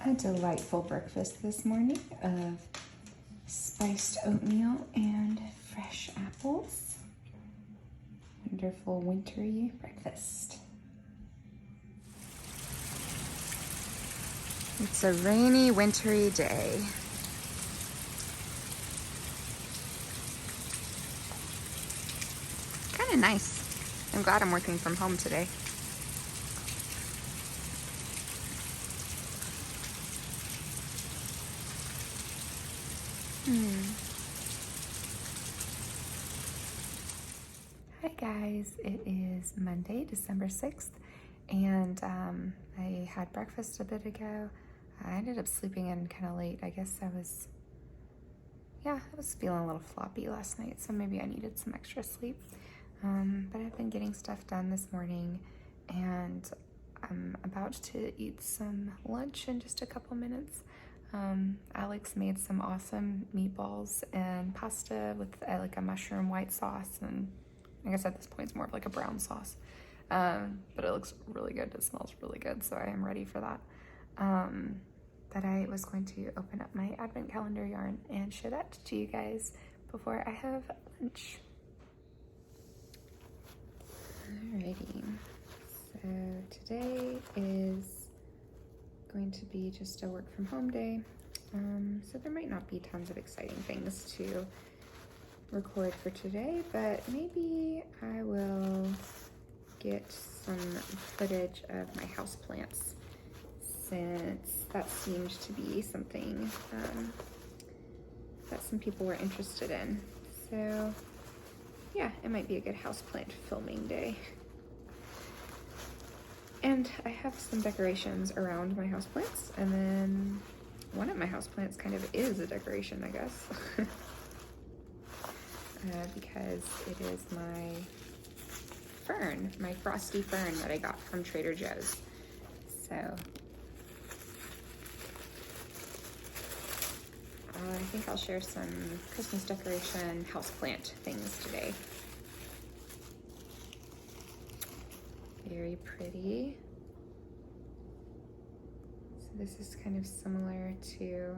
A delightful breakfast this morning of spiced oatmeal and fresh apples. Wonderful wintry breakfast. It's a rainy, wintry day. Kind of nice. I'm glad I'm working from home today. Hi guys, it is Monday, December 6th, and I had breakfast a bit ago. I ended up sleeping in kind of late. I guess I was feeling a little floppy last night, so maybe I needed some extra sleep. But I've been getting stuff done this morning, and I'm about to eat some lunch in just a couple minutes. Alex made some awesome meatballs and pasta with like a mushroom white sauce, and I guess at this point it's more of like a brown sauce. But it looks really good. It smells really good, so I am ready for that. But I was going to open up my advent calendar yarn and show that to you guys before I have lunch. Alrighty, so today is going to be just a work from home day. So there might not be tons of exciting things to record for today, but maybe I will get some footage of my houseplants, since that seemed to be something that some people were interested in. So yeah, it might be a good houseplant filming day. And I have some decorations around my houseplants, and then one of my houseplants kind of is a decoration, I guess. Because it is my fern, my Frosty Fern that I got from Trader Joe's. So I think I'll share some Christmas decoration houseplant things today. Very pretty. So this is kind of similar to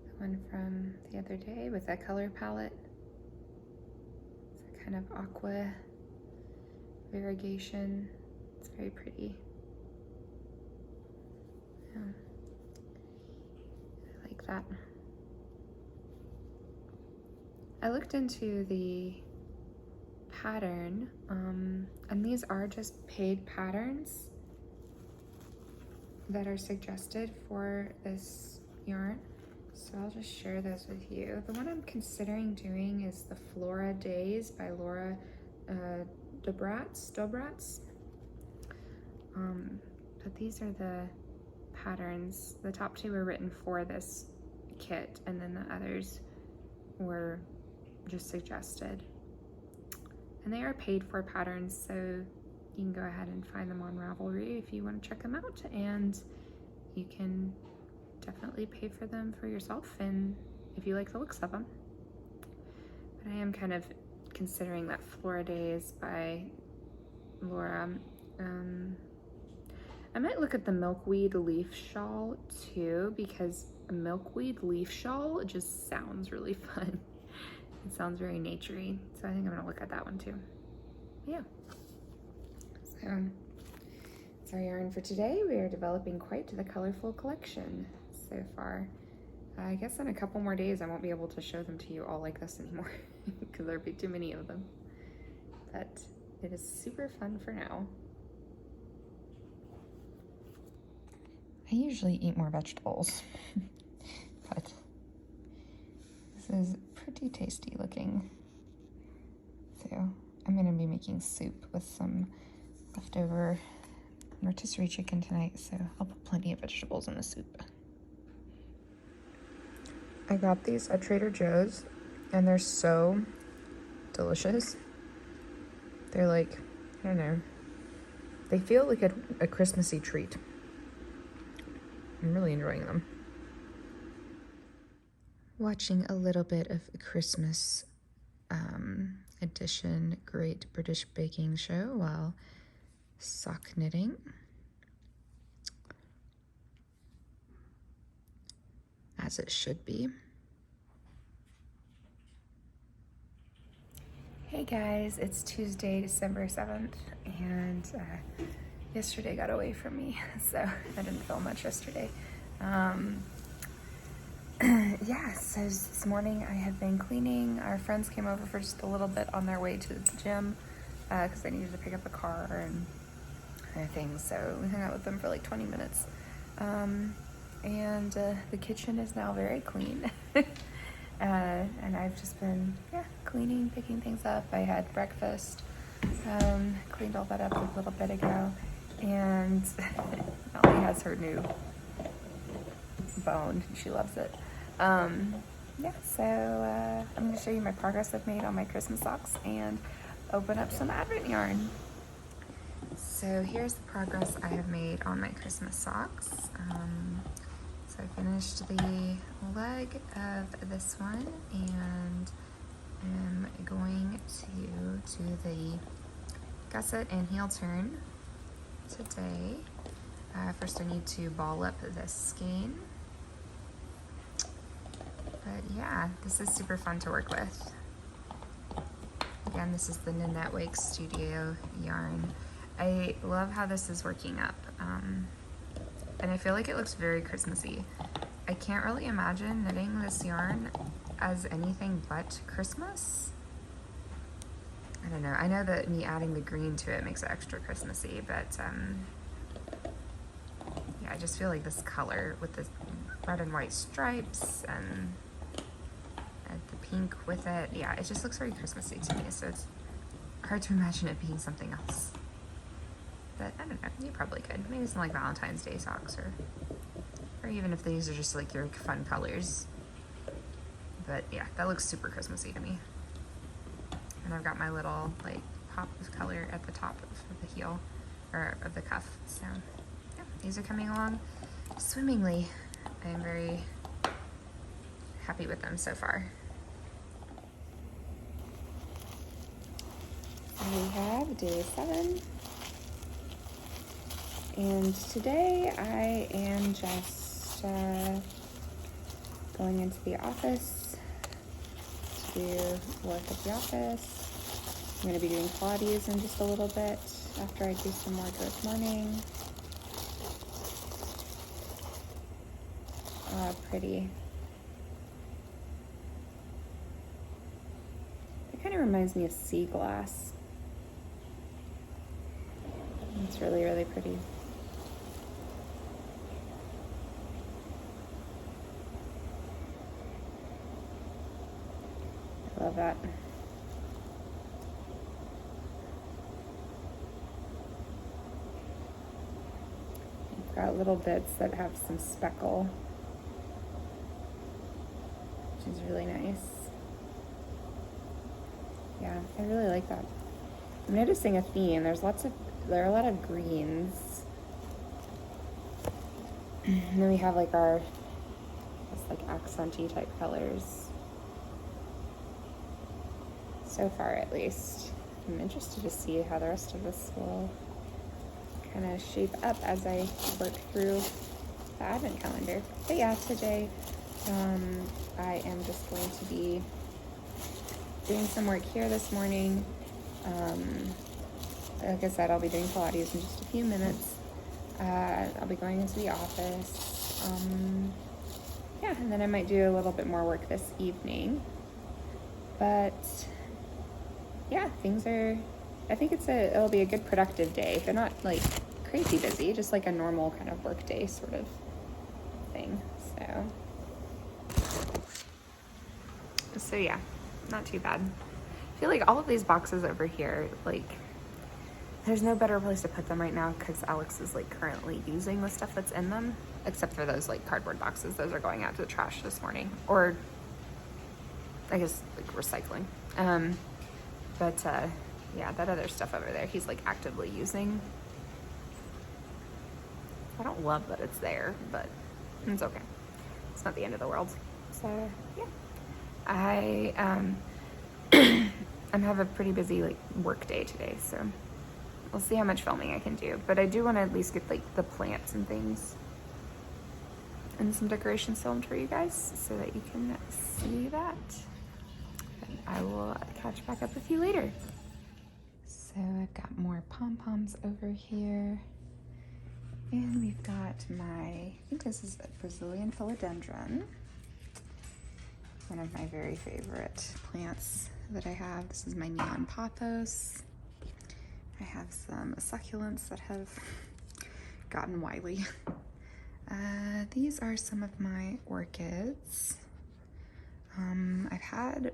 the one from the other day with that color palette. It's a kind of aqua variegation. It's very pretty. Yeah. I like that. I looked into the pattern, and these are just paid patterns that are suggested for this yarn, so I'll just share those with you. The one I'm considering doing is the Flora Days by Laura Dobratz. But these are the patterns. The top two were written for this kit, and then the others were just suggested. And they are paid for patterns, so you can go ahead and find them on Ravelry if you want to check them out, and you can definitely pay for them for yourself and if you like the looks of them. But I am kind of considering that Flora Days by Laura. I might look at the milkweed leaf shawl too, because a milkweed leaf shawl just sounds really fun. It sounds very naturey, so I think I'm gonna look at that one too. Yeah. So that's our yarn for today. We are developing quite the colorful collection so far. I guess in a couple more days I won't be able to show them to you all like this anymore because there'll be too many of them. But it is super fun for now. I usually eat more vegetables, but this is pretty tasty looking. So I'm gonna be making soup with some leftover rotisserie chicken tonight, so I'll put plenty of vegetables in the soup. I got these at Trader Joe's, and they're so delicious. They're like, I don't know, they feel like a Christmassy treat. I'm really enjoying them. Watching a little bit of a Christmas edition Great British Baking Show while sock knitting. as it should be. Hey guys, it's Tuesday, December 7th, and yesterday got away from me, so I didn't film much yesterday. Yeah, so this morning I have been cleaning. Our friends came over for just a little bit on their way to the gym because they needed to pick up a car and other things, so we hung out with them for like 20 minutes. And the kitchen is now very clean. And I've just been, cleaning, picking things up. I had breakfast, cleaned all that up a little bit ago, and Molly has her new bone. She loves it. So I'm going to show you my progress I've made on my Christmas socks and open up some Advent yarn. So here's the progress I have made on my Christmas socks. So I finished the leg of this one and am going to do the gusset and heel turn today. First I need to ball up this skein. But yeah, this is super fun to work with. Again, this is the Nanette Wake Studio yarn. I love how this is working up. And I feel like it looks very Christmassy. I can't really imagine knitting this yarn as anything but Christmas. I don't know. I know that me adding the green to it makes it extra Christmassy, but yeah, I just feel like this color with the red and white stripes and the pink with it, yeah, it just looks very Christmassy to me, so it's hard to imagine it being something else. But I don't know, you probably could. Maybe some like Valentine's Day socks, or even if these are just like your fun colors. But yeah, that looks super Christmassy to me. And I've got my little like pop of color at the top of the heel, or of the cuff. So yeah, these are coming along swimmingly. I am very happy with them so far. We have day 7. And today I am just going into the office to do work at the office. I'm going to be doing Pilates in just a little bit after I do some work this morning. Pretty. It kind of reminds me of sea glass. It's really, really pretty. I love that. I've got little bits that have some speckle, which is really nice. Yeah, I really like that. I'm noticing a theme. There are a lot of greens. And then we have like our, just like accenty type colors. So far, at least. I'm interested to see how the rest of this will kind of shape up as I work through the Advent calendar. But yeah, today I am just going to be doing some work here this morning. Like I said, I'll be doing Pilates in just a few minutes. I'll be going into the office. Yeah, and then I might do a little bit more work this evening. But yeah, I think it'll be a good productive day. They're not like crazy busy, just like a normal kind of work day sort of thing. So yeah, not too bad. I feel like all of these boxes over here, like, there's no better place to put them right now because Alex is like currently using the stuff that's in them, except for those like cardboard boxes. Those are going out to the trash this morning, or I guess like recycling. Yeah, that other stuff over there, he's like actively using. I don't love that it's there, but it's okay. It's not the end of the world. So yeah, I have a pretty busy like work day today, so we'll see how much filming I can do. But I do want to at least get like the plants and things and some decorations filmed for you guys so that you can see that. And I will catch back up with you later. So I've got more pom-poms over here. And we've got I think this is a Brazilian Philodendron. One of my very favorite plants that I have. This is my neon pothos. I have some succulents that have gotten wily. These are some of my orchids. I've had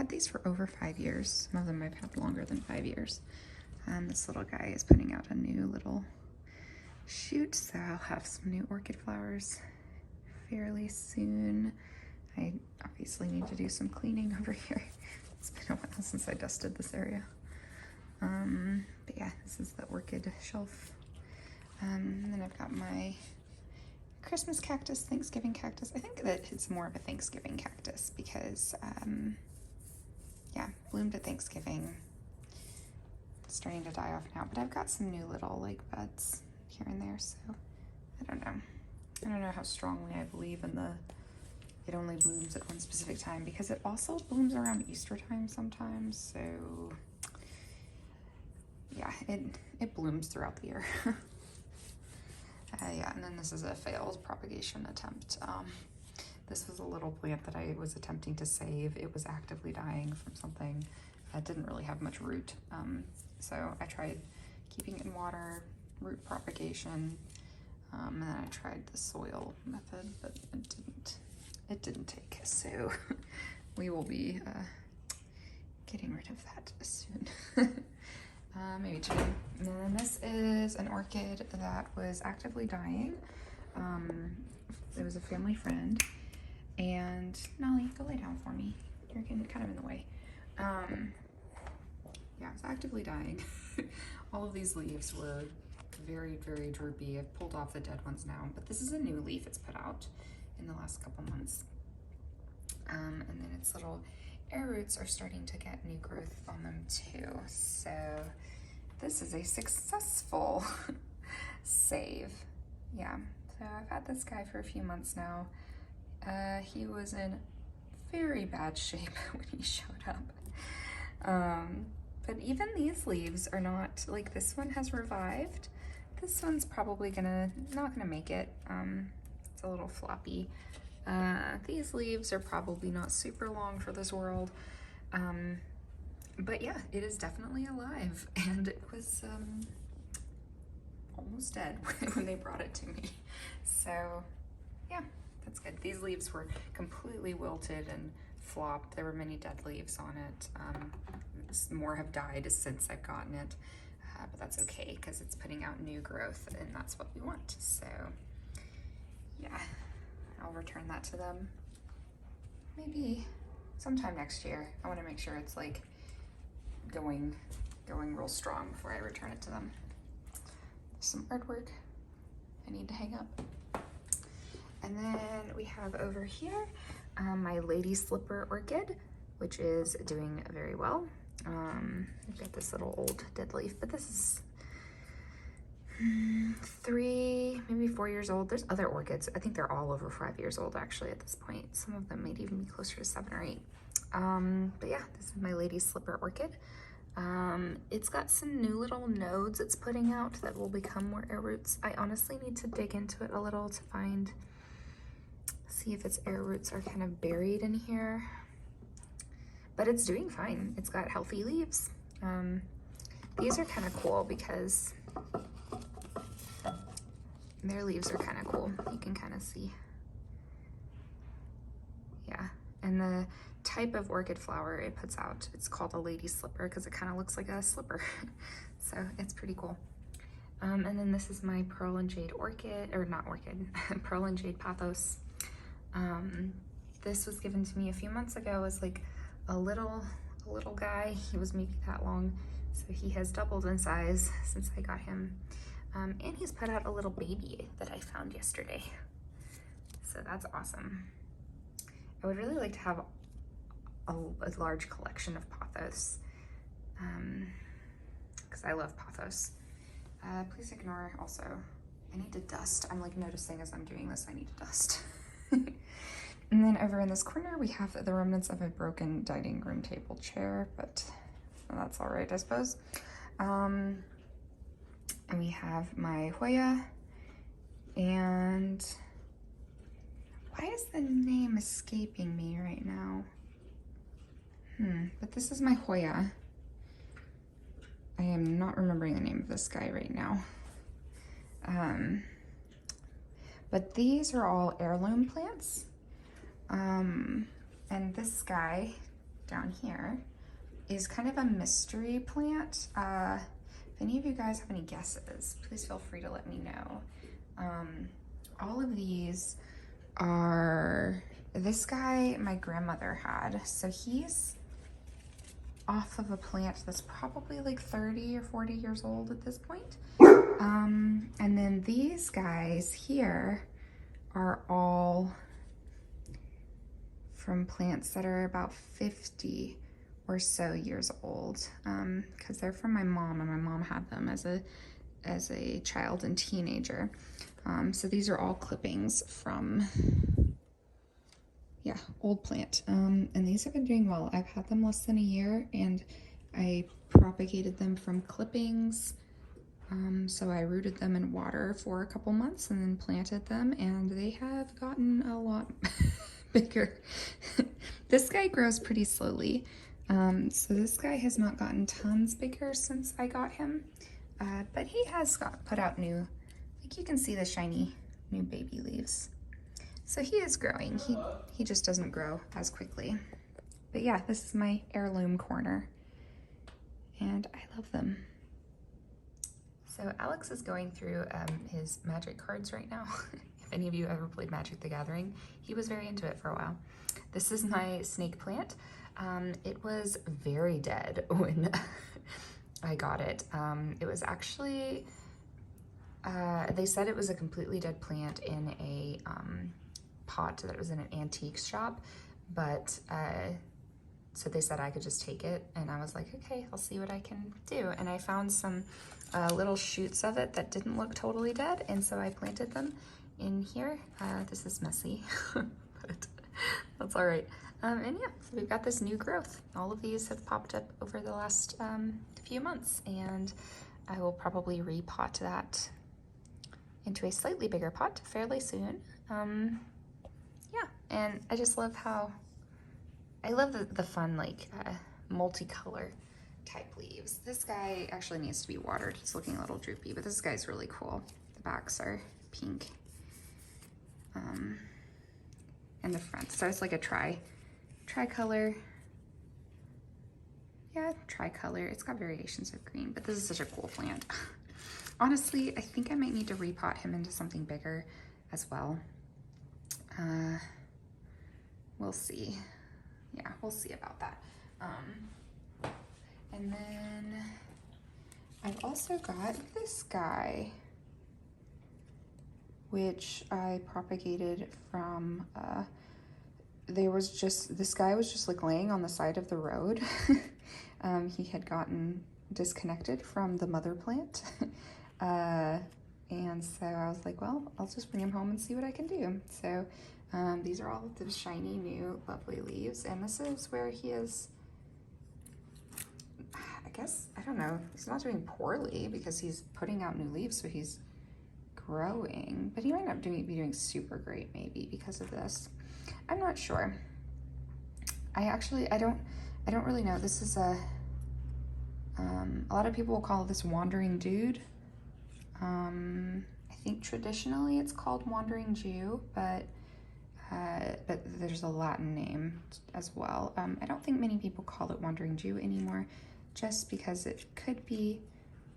these for over 5 years. Some of them I've had longer than 5 years. This little guy is putting out a new little shoot, so I'll have some new orchid flowers fairly soon. I obviously need to do some cleaning over here. It's been a while since I dusted this area. But yeah, this is the Orchid Shelf. And then I've got my Christmas cactus, Thanksgiving cactus. I think that it's more of a Thanksgiving cactus because, yeah, bloomed at Thanksgiving. It's starting to die off now, but I've got some new little like buds here and there, so I don't know how strongly I believe in it only blooms at one specific time, because it also blooms around Easter time sometimes, so yeah, it blooms throughout the year. Yeah, and then this is a failed propagation attempt. This was a little plant that I was attempting to save. It was actively dying from something that didn't really have much root. So I tried keeping it in water, root propagation, and then I tried the soil method, but it didn't take. So we will be getting rid of that soon. Maybe today. And then this is an orchid that was actively dying. It was a family friend. And Nolly, go lay down for me. You're getting kind of in the way. Yeah, it's actively dying. All of these leaves were very, very droopy. I've pulled off the dead ones now, but this is a new leaf it's put out in the last couple months. And then its little air roots are starting to get new growth on them too. So this is a successful save. Yeah, so I've had this guy for a few months now. He was in very bad shape when he showed up. But even these leaves are not, like this one has revived. This one's probably not gonna make it. It's a little floppy. These leaves are probably not super long for this world. But yeah, it is definitely alive, and it was almost dead when they brought it to me. So yeah, that's good. These leaves were completely wilted and flopped. There were many dead leaves on it. More have died since I've gotten it, but that's okay because it's putting out new growth, and that's what we want. So yeah, I'll return that to them maybe sometime next year. I want to make sure it's like going real strong before I return it to them. Some artwork I need to hang up. And then we have over here my Lady Slipper orchid, which is doing very well. I've got this little old dead leaf, but this is 3, maybe 4 years old. There's other orchids. I think they're all over 5 years old actually at this point. Some of them might even be closer to 7 or 8. But yeah, this is my Lady Slipper orchid. It's got some new little nodes it's putting out that will become more air roots. I honestly need to dig into it a little to see if its air roots are kind of buried in here. But it's doing fine. It's got healthy leaves. These are kind of cool because their leaves are kind of cool. You can kind of see. Yeah, and the type of orchid flower it puts out, it's called a Lady Slipper because it kind of looks like a slipper. So it's pretty cool. And then this is my Pearl and Jade orchid, or not orchid, Pearl and Jade pothos. This was given to me a few months ago as like a little guy. He was maybe that long, so he has doubled in size since I got him. And he's put out a little baby that I found yesterday. So that's awesome. I would really like to have a large collection of pothos, because I love pothos. Please ignore also I need to dust. I'm like noticing as I'm doing this, I need to dust. And then over in this corner, we have the remnants of a broken dining room table chair, but that's all right, I suppose. And we have my Hoya, and why is the name escaping me right now? But this is my Hoya. I am not remembering the name of this guy right now. But these are all heirloom plants. And this guy down here is kind of a mystery plant. If any of you guys have any guesses, please feel free to let me know. All of these are, this guy my grandmother had. So he's off of a plant that's probably like 30 or 40 years old at this point. And then these guys here are all from plants that are about 50 or so years old, because they're from my mom, and my mom had them as a child and teenager. So these are all clippings from, yeah, old plant. And these have been doing well. I've had them less than a year, and I propagated them from clippings. So I rooted them in water for a couple months and then planted them, and they have gotten a lot bigger. This guy grows pretty slowly. So this guy has not gotten tons bigger since I got him, but he has put out new, like you can see the shiny new baby leaves. So he is growing. He just doesn't grow as quickly. But yeah, this is my heirloom corner, and I love them. So Alex is going through his magic cards right now. If any of you ever played Magic the Gathering, he was very into it for a while. This is my snake plant. It was very dead when I got it. It was actually, they said it was a completely dead plant in a pot that was in an antique shop, but so they said I could just take it, and I was like, okay, I'll see what I can do. And I found some little shoots of it that didn't look totally dead, and so I planted them in here. This is messy, but that's all right. And yeah, so we've got this new growth. All of these have popped up over the last few months, and I will probably repot that into a slightly bigger pot fairly soon. Yeah, and I just love how, I love the fun, like, multicolor type leaves. This guy actually needs to be watered. He's looking a little droopy, but this guy's really cool. The backs are pink. And the front. So it's like a tricolor. Yeah, tricolor. It's got variations of green, but this is such a cool plant. Honestly, I think I might need to repot him into something bigger as well. We'll see. Yeah, we'll see about that. And then I've also got this guy, which I propagated from, this guy was just like laying on the side of the road. He had gotten disconnected from the mother plant. And so I was like, well, I'll just bring him home and see what I can do. So these are all the shiny new lovely leaves, and this is where he is, I guess, I don't know, he's not doing poorly because he's putting out new leaves, so he's growing, but he might not be doing super great maybe because of this. I'm not sure. I don't really know. This is a lot of people will call this Wandering Dude. I think traditionally it's called Wandering Jew, but there's a Latin name as well. I don't think many people call it Wandering Jew anymore, just because it could be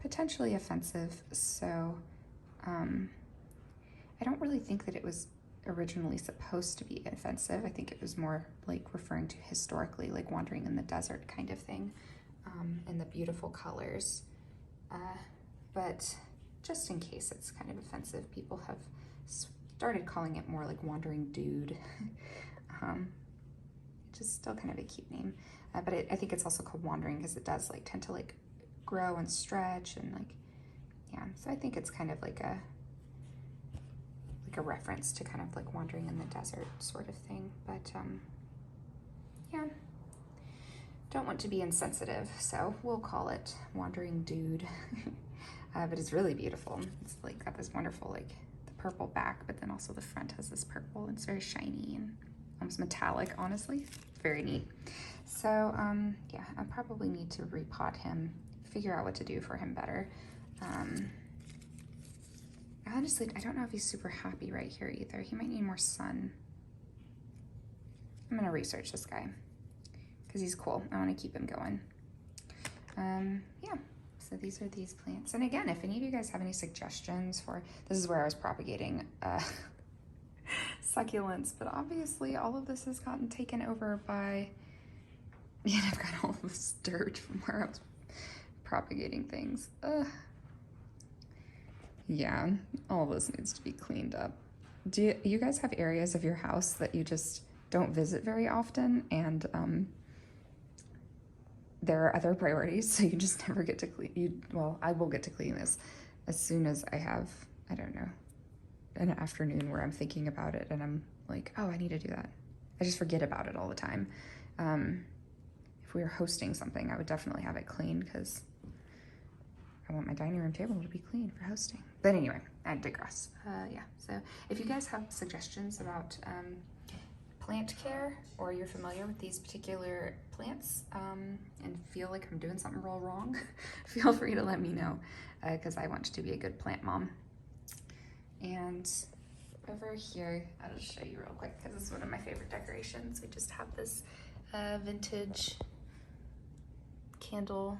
potentially offensive. So I don't really think that it was originally supposed to be offensive. I think it was more like referring to historically, like wandering in the desert kind of thing, and the beautiful colors. But just in case it's kind of offensive, people have started calling it more like Wandering Dude. Just still kind of a cute name. But I think it's also called Wandering because it does like tend to like grow and stretch and like, yeah. So I think it's kind of like a a reference to kind of like wandering in the desert sort of thing. But yeah, don't want to be insensitive, so we'll call it Wandering Dude. But it's really beautiful. It's like got this wonderful like the purple back, but then also the front has this purple. It's very shiny and almost metallic, honestly. Very neat. So yeah, I probably need to repot him, figure out what to do for him better. Honestly, I don't know if he's super happy right here either. He might need more sun. I'm gonna research this guy because he's cool. I want to keep him going. Yeah, so these are these plants. And again, if any of you guys have any suggestions for, this is where I was propagating succulents, but obviously all of this has gotten taken over by, and I've got all of this dirt from where I was propagating things. Yeah, all of this needs to be cleaned up. Do you guys have areas of your house that you just don't visit very often, and there are other priorities, so you just never get to clean? Well, I will get to clean this as soon as I have, I don't know, an afternoon where I'm thinking about it and I'm like, oh, I need to do that. I just forget about it all the time. If we were hosting something, I would definitely have it clean because I want my dining room table to be clean for hosting. But anyway, I digress. Yeah, so if you guys have suggestions about plant care, or you're familiar with these particular plants and feel like I'm doing something real wrong, feel free to let me know because I want to be a good plant mom. And over here, I'll just show you real quick because this is one of my favorite decorations. We just have this vintage candle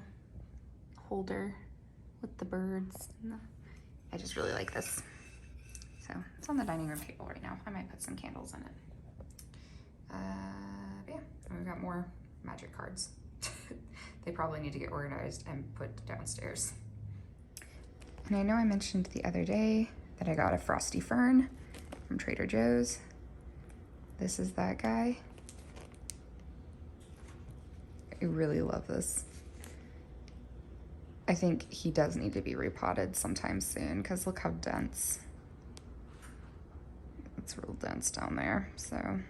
holder with the birds. I just really like this. So it's on the dining room table right now. I might put some candles in it. Yeah, we've got more magic cards. They probably need to get organized and put downstairs. And I know I mentioned the other day that I got a Frosty Fern from Trader Joe's. This is that guy. I really love this. I think he does need to be repotted sometime soon because look how dense. It's real dense down there, so I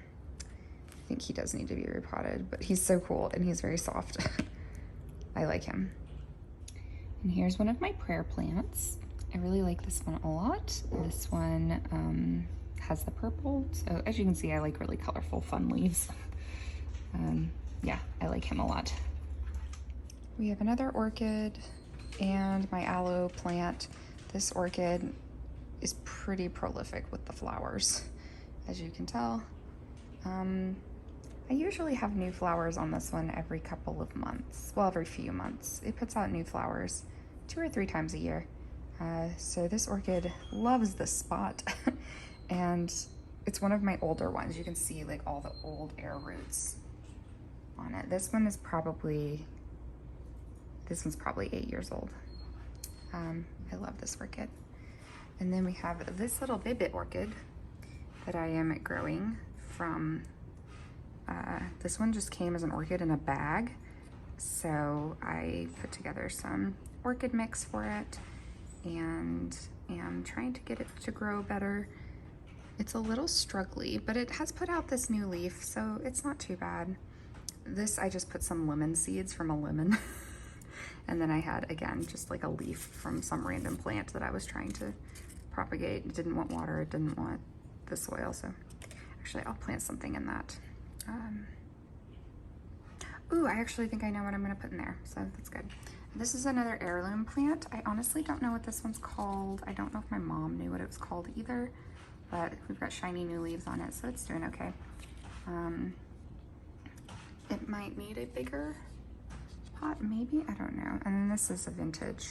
think he does need to be repotted, but he's so cool and he's very soft. I like him. And here's one of my prayer plants. I really like this one a lot. This one has the purple, so as you can see, I like really colorful, fun leaves. Yeah, I like him a lot. We have another orchid and my aloe plant. This orchid is pretty prolific with the flowers, as you can tell. I usually have new flowers on this one every couple of months. Well, every few months. It puts out new flowers 2 or 3 times a year. So this orchid loves this spot. And it's one of my older ones. You can see like all the old air roots on it. This one's probably 8 years old. I love this orchid. And then we have this little bibit orchid that I am growing from, this one just came as an orchid in a bag. So I put together some orchid mix for it and am trying to get it to grow better. It's a little struggly, but it has put out this new leaf, so it's not too bad. This, I just put some lemon seeds from a lemon. And then I had, again, just like a leaf from some random plant that I was trying to propagate. It didn't want water, it didn't want the soil, so actually I'll plant something in that. Ooh, I actually think I know what I'm gonna put in there, so that's good. This is another heirloom plant. I honestly don't know what this one's called. I don't know if my mom knew what it was called either, but we've got shiny new leaves on it, so it's doing okay. It might need a bigger pot, maybe, I don't know. And then this is a vintage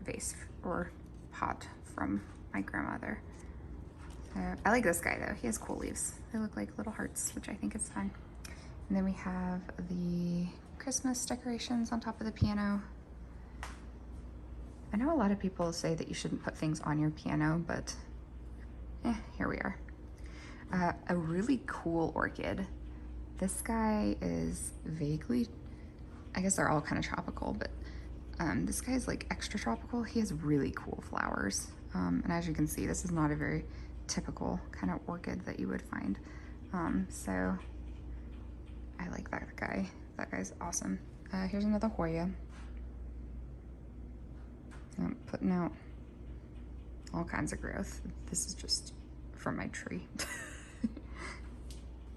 vase or pot from my grandmother. I like this guy though, he has cool leaves. They look like little hearts, which I think is fun. And then we have the Christmas decorations on top of the piano. I know a lot of people say that you shouldn't put things on your piano, but here we are. A really cool orchid. This guy is vaguely, I guess they're all kind of tropical, but this guy is like extra tropical. He has really cool flowers. And as you can see, this is not a very typical kind of orchid that you would find. So I like that guy. That guy's awesome. Here's another Hoya. I'm putting out all kinds of growth. This is just from my tree.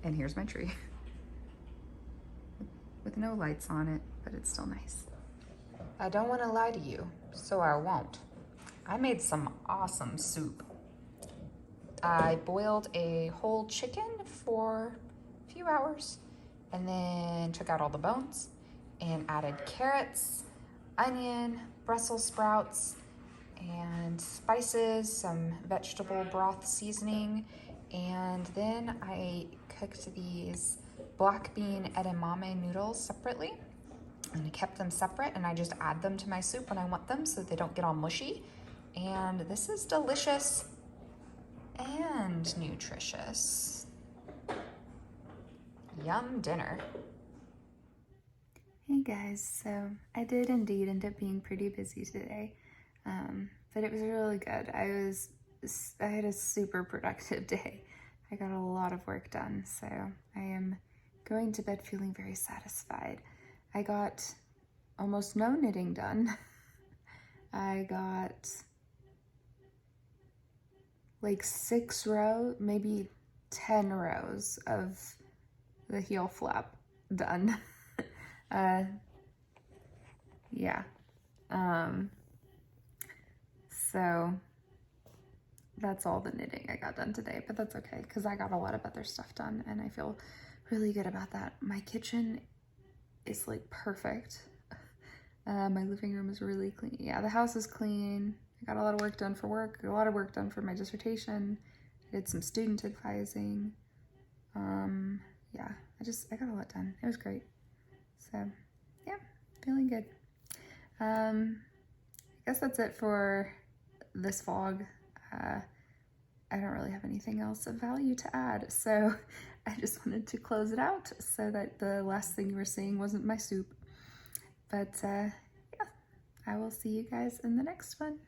And here's my tree. With no lights on it, but it's still nice. I don't want to lie to you, so I won't. I made some awesome soup. I boiled a whole chicken for a few hours and then took out all the bones and added carrots, onion, Brussels sprouts, and spices, some vegetable broth seasoning, and then I cooked these black bean edamame noodles separately, and I kept them separate, and I just add them to my soup when I want them so they don't get all mushy. And this is delicious and nutritious. Yum dinner. Hey guys, so I did indeed end up being pretty busy today, but it was really good. I had a super productive day. I got a lot of work done, so I am going to bed feeling very satisfied. I got almost no knitting done. I got like 6 rows, maybe 10 rows of the heel flap done. Yeah. So that's all the knitting I got done today, but that's okay because I got a lot of other stuff done and I feel really good about that. My kitchen is like perfect. My living room is really clean. Yeah, the house is clean. I got a lot of work done for work, a lot of work done for my dissertation. I did some student advising. Yeah, I got a lot done. It was great. So yeah, feeling good. I guess that's it for this vlog. I don't really have anything else of value to add, so I just wanted to close it out so that the last thing you were seeing wasn't my soup. But yeah, I will see you guys in the next one.